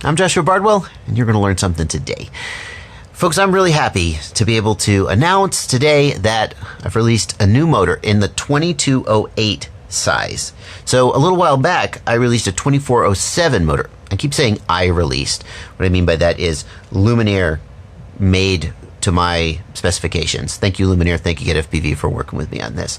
I'm Joshua Bardwell, and you're going to learn something today. Folks, I'm really happy to be able to announce today that I've released a new motor in the 2208 size. So a little while back, I released a 2407 motor. I keep saying I released. What I mean by that is Luminaire made to my specifications. Thank you, Luminaire. Thank you, GetFPV, for working with me on this.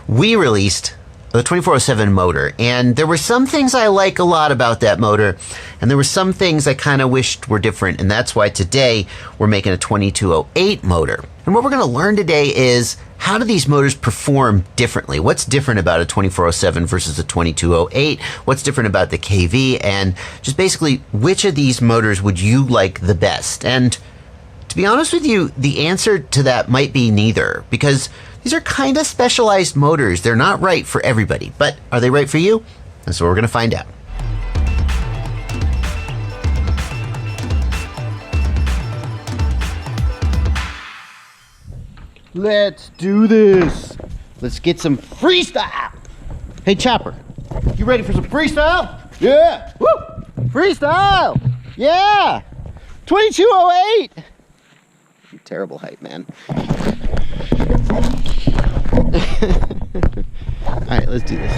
We released the 2407 motor, and there were some things I like a lot about that motor, and there were some things I kind of wished were different, and that's why today we're making a 2208 motor. And what we're going to learn today is, how do these motors perform differently? What's different about a 2407 versus a 2208? What's different about the KV? And just basically, which of these motors would you like the best? And to be honest with you, the answer to that might be neither, because these are kind of specialized motors. They're not right for everybody, but are they right for you? That's what we're going to find out. Let's do this. Let's get some freestyle. Hey, Chopper, you ready for some freestyle? Yeah. Woo! Freestyle. Yeah. 2208. Terrible height, man. All right, let's do this.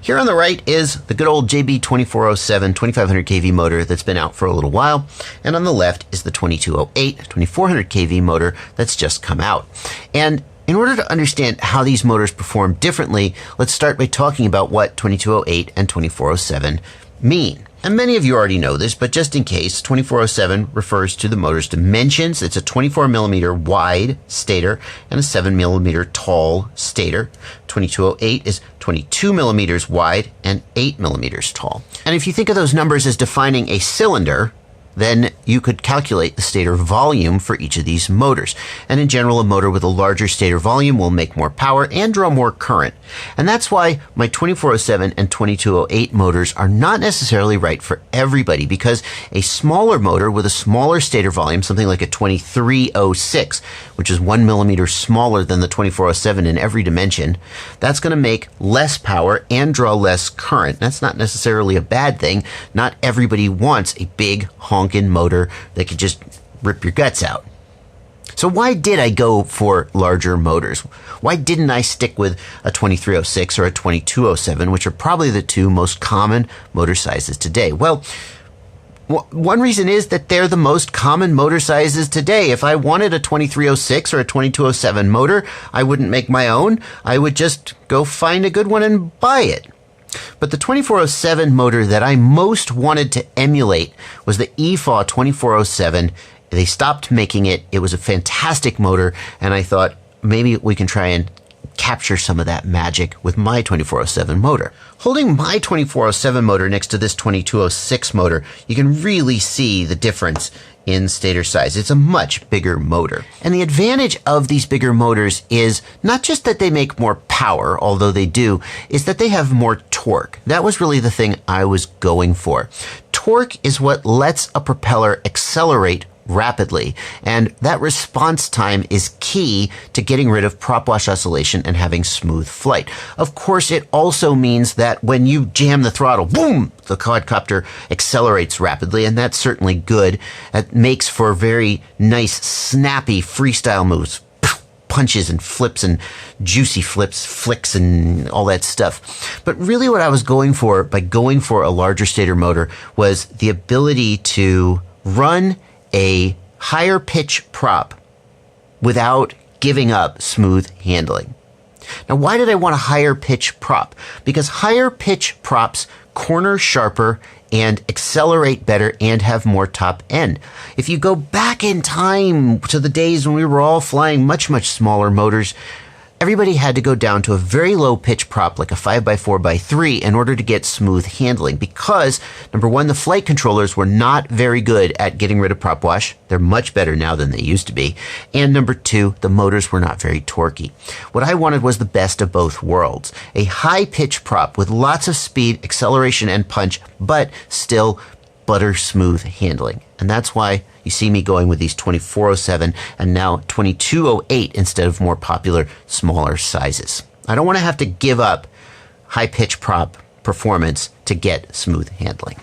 Here on the right is the good old JB2407 2500 kV motor that's been out for a little while. And on the left is the 2208 2400 kV motor that's just come out. And in order to understand how these motors perform differently, let's start by talking about what 2208 and 2407 mean. And many of you already know this, but just in case, 2407 refers to the motor's dimensions. It's a 24 millimeter wide stator and a 7 millimeter tall stator. 2208 is 22 millimeters wide and 8 millimeters tall. And if you think of those numbers as defining a cylinder, then you could calculate the stator volume for each of these motors. And in general, a motor with a larger stator volume will make more power and draw more current. And that's why my 2407 and 2208 motors are not necessarily right for everybody, because a smaller motor with a smaller stator volume, something like a 2306, which is 1 millimeter smaller than the 2407 in every dimension, that's going to make less power and draw less current. That's not necessarily a bad thing. Not everybody wants a big honkin' motor that could just rip your guts out. So why did I go for larger motors? Why didn't I stick with a 2306 or a 2207, which are probably the two most common motor sizes today? Well, one reason is that they're the most common motor sizes today. If I wanted a 2306 or a 2207 motor, I wouldn't make my own. I would just go find a good one and buy it. But the 2407 motor that I most wanted to emulate was the EFAW 2407. They stopped making it. It was a fantastic motor, and I thought maybe we can try and capture some of that magic with my 2407 motor. Holding my 2407 motor next to this 2206 motor, you can really see the difference in stator size. It's a much bigger motor. And the advantage of these bigger motors is not just that they make more power, although they do, is that they have more torque. That was really the thing I was going for. Torque is what lets a propeller accelerate rapidly, and that response time is key to getting rid of prop wash oscillation and having smooth flight. Of course, it also means that when you jam the throttle, boom, the quadcopter accelerates rapidly, and that's certainly good. It makes for very nice, snappy freestyle moves, punches and flips and juicy flicks and all that stuff. But really what I was going for by going for a larger stator motor was the ability to run a higher pitch prop without giving up smooth handling. Now, why did I want a higher pitch prop? Because higher pitch props corner sharper and accelerate better and have more top end. If you go back in time to the days when we were all flying much, much smaller motors, everybody had to go down to a very low pitch prop like a 5x4x3 in order to get smooth handling, because number one, the flight controllers were not very good at getting rid of prop wash. They're much better now than they used to be. And number two, the motors were not very torquey. What I wanted was the best of both worlds. A high pitch prop with lots of speed, acceleration, and punch, but still butter smooth handling. And that's why you see me going with these 2407 and now 2208 instead of more popular, smaller sizes. I don't want to have to give up high pitch prop performance to get smooth handling.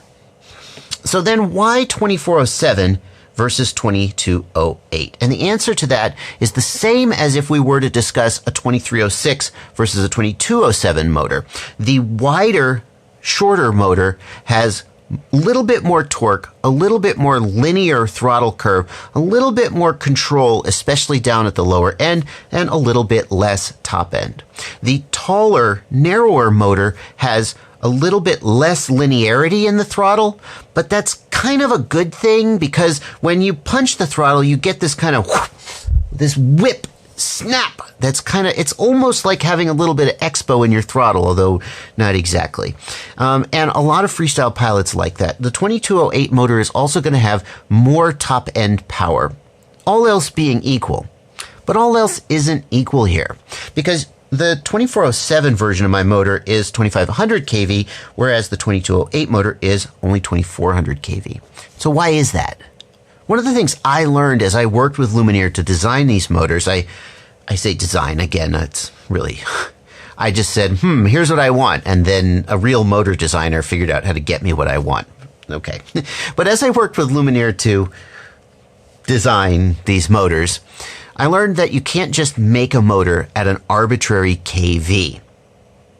So then why 2407 versus 2208? And the answer to that is the same as if we were to discuss a 2306 versus a 2207 motor. The wider, shorter motor has a little bit more torque, a little bit more linear throttle curve, a little bit more control, especially down at the lower end, and a little bit less top end. The taller, narrower motor has a little bit less linearity in the throttle, but that's kind of a good thing, because when you punch the throttle, you get this kind of this whip snap. That's kind of, it's almost like having a little bit of expo in your throttle, although not exactly. And a lot of freestyle pilots like that. The 2208 motor is also going to have more top end power, all else being equal. But all else isn't equal here, because the 2407 version of my motor is 2500 kV, whereas the 2208 motor is only 2400 kV. So why is that? One of the things I learned as I worked with Luminaire to design these motors, I say design, again, it's really, I just said, here's what I want. And then a real motor designer figured out how to get me what I want. Okay. But as I worked with Luminaire to design these motors, I learned that you can't just make a motor at an arbitrary kV.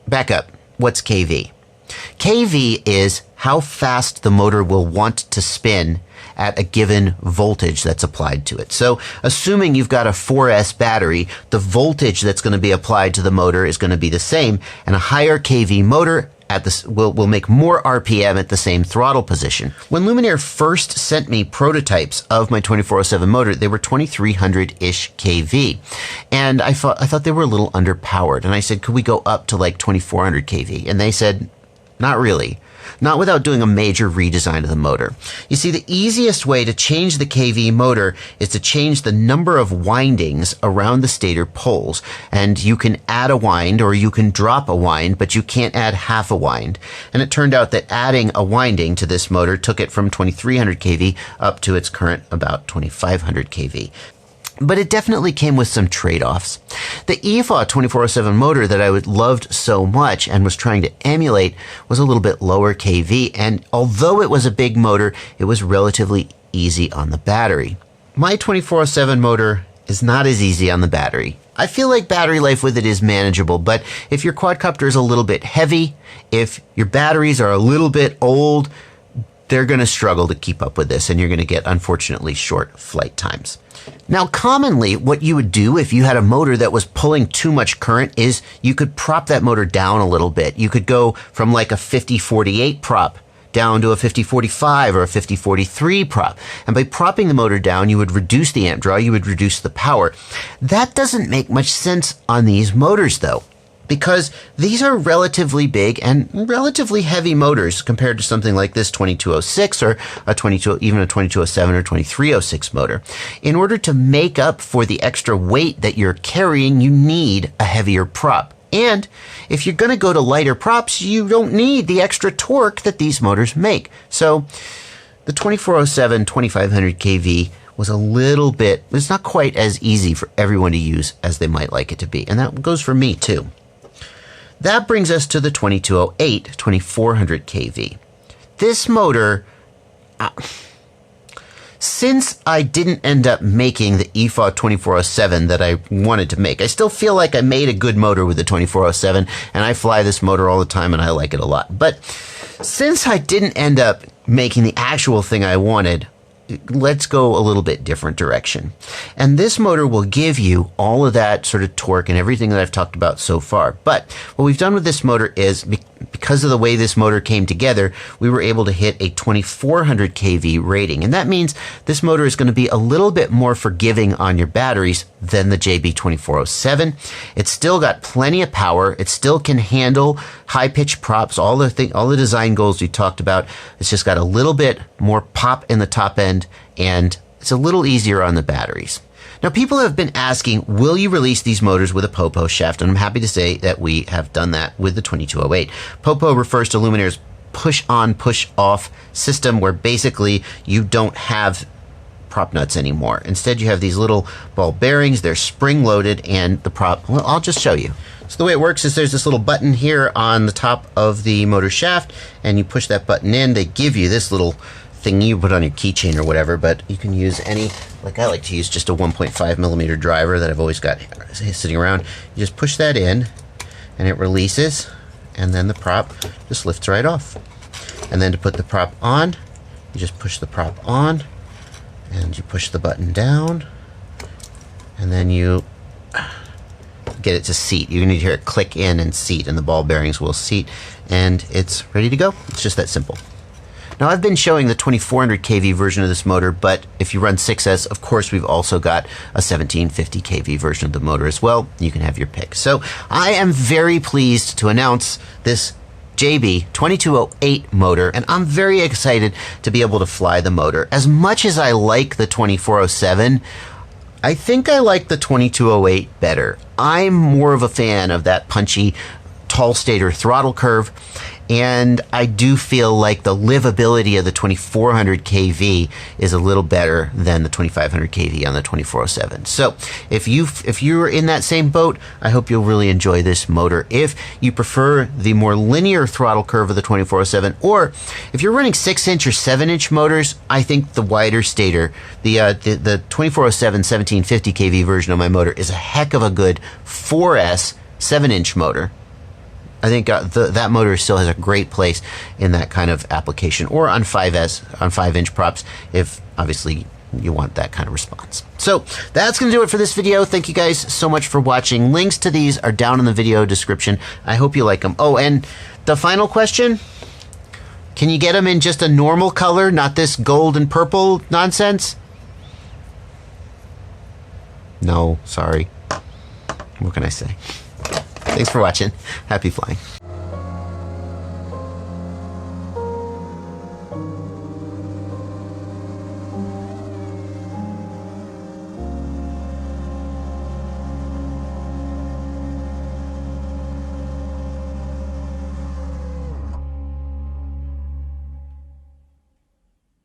Back up. What's kV? kV is how fast the motor will want to spin at a given voltage that's applied to it. So assuming you've got a 4S battery, the voltage that's going to be applied to the motor is going to be the same, and a higher kV motor at this will make more RPM at the same throttle position. When Luminaire first sent me prototypes of my 2407 motor, they were 2300-ish kV. And I thought they were a little underpowered. And I said, could we go up to like 2400 kV? And they said, Not really. Not without doing a major redesign of the motor. You see, the easiest way to change the KV motor is to change the number of windings around the stator poles. And you can add a wind or you can drop a wind, but you can't add half a wind. And it turned out that adding a winding to this motor took it from 2300 kV up to its current about 2500 kV. But it definitely came with some trade-offs. The EFA 2407 motor that I loved so much and was trying to emulate was a little bit lower kV, and although it was a big motor, it was relatively easy on the battery. My 2407 motor is not as easy on the battery. I feel like battery life with it is manageable, but if your quadcopter is a little bit heavy, if your batteries are a little bit old, they're going to struggle to keep up with this, and you're going to get, unfortunately, short flight times. Now, commonly, what you would do if you had a motor that was pulling too much current is you could prop that motor down a little bit. You could go from like a 50-48 prop down to a 50-45 or a 50-43 prop. And by propping the motor down, you would reduce the amp draw, you would reduce the power. That doesn't make much sense on these motors, though, because these are relatively big and relatively heavy motors compared to something like this 2206 or even a 2207 or 2306 motor. In order to make up for the extra weight that you're carrying, you need a heavier prop. And if you're going to go to lighter props, you don't need the extra torque that these motors make. So the 2407 2500 kV was a little bit, it's not quite as easy for everyone to use as they might like it to be. And that goes for me too. That brings us to the 2208 2400 kV. This motor, since I didn't end up making the EFA 2407 that I wanted to make, I still feel like I made a good motor with the 2407, and I fly this motor all the time and I like it a lot. But since I didn't end up making the actual thing I wanted, let's go a little bit different direction. And this motor will give you all of that sort of torque and everything that I've talked about so far. But what we've done with this motor is, because of the way this motor came together, we were able to hit a 2400 kV rating. And that means this motor is going to be a little bit more forgiving on your batteries than the JB2407. It's still got plenty of power. It still can handle high-pitched props, all the design goals we talked about. It's just got a little bit more pop in the top end, and it's a little easier on the batteries. Now, people have been asking, will you release these motors with a POPO shaft? And I'm happy to say that we have done that with the 2208. POPO refers to Luminaire's push-on, push-off system, where basically you don't have prop nuts anymore. Instead, you have these little ball bearings. They're spring-loaded, and the prop, well, I'll just show you. So the way it works is there's this little button here on the top of the motor shaft, and you push that button in. They give you this little thingy you put on your keychain or whatever, but you can use any, like I like to use just a 1.5 millimeter driver that I've always got sitting around. You just push that in and it releases, and then the prop just lifts right off. And then to put the prop on, you just push the prop on and you push the button down, and then you get it to seat. You need to hear it click in and seat, and the ball bearings will seat, and it's ready to go. It's just that simple. Now, I've been showing the 2400 kV version of this motor, but if you run 6S, of course, we've also got a 1750 kV version of the motor as well. You can have your pick. So I am very pleased to announce this JB 2208 motor, and I'm very excited to be able to fly the motor. As much as I like the 2407, I think I like the 2208 better. I'm more of a fan of that punchy, tall stator throttle curve, and I do feel like the livability of the 2400 kV is a little better than the 2500 kV on the 2407. So if you're in that same boat, I hope you'll really enjoy this motor. If you prefer the more linear throttle curve of the 2407, or if you're running 6-inch or 7-inch motors, I think the wider stator, the 2407 1750 kV version of my motor is a heck of a good 4S 7-inch motor. I think that motor still has a great place in that kind of application, or on 5S, on 5-inch props, if obviously you want that kind of response. So that's going to do it for this video. Thank you guys so much for watching. Links to these are down in the video description. I hope you like them. Oh, and the final question, can you get them in just a normal color, not this gold and purple nonsense? No, sorry. What can I say? Thanks for watching. Happy flying.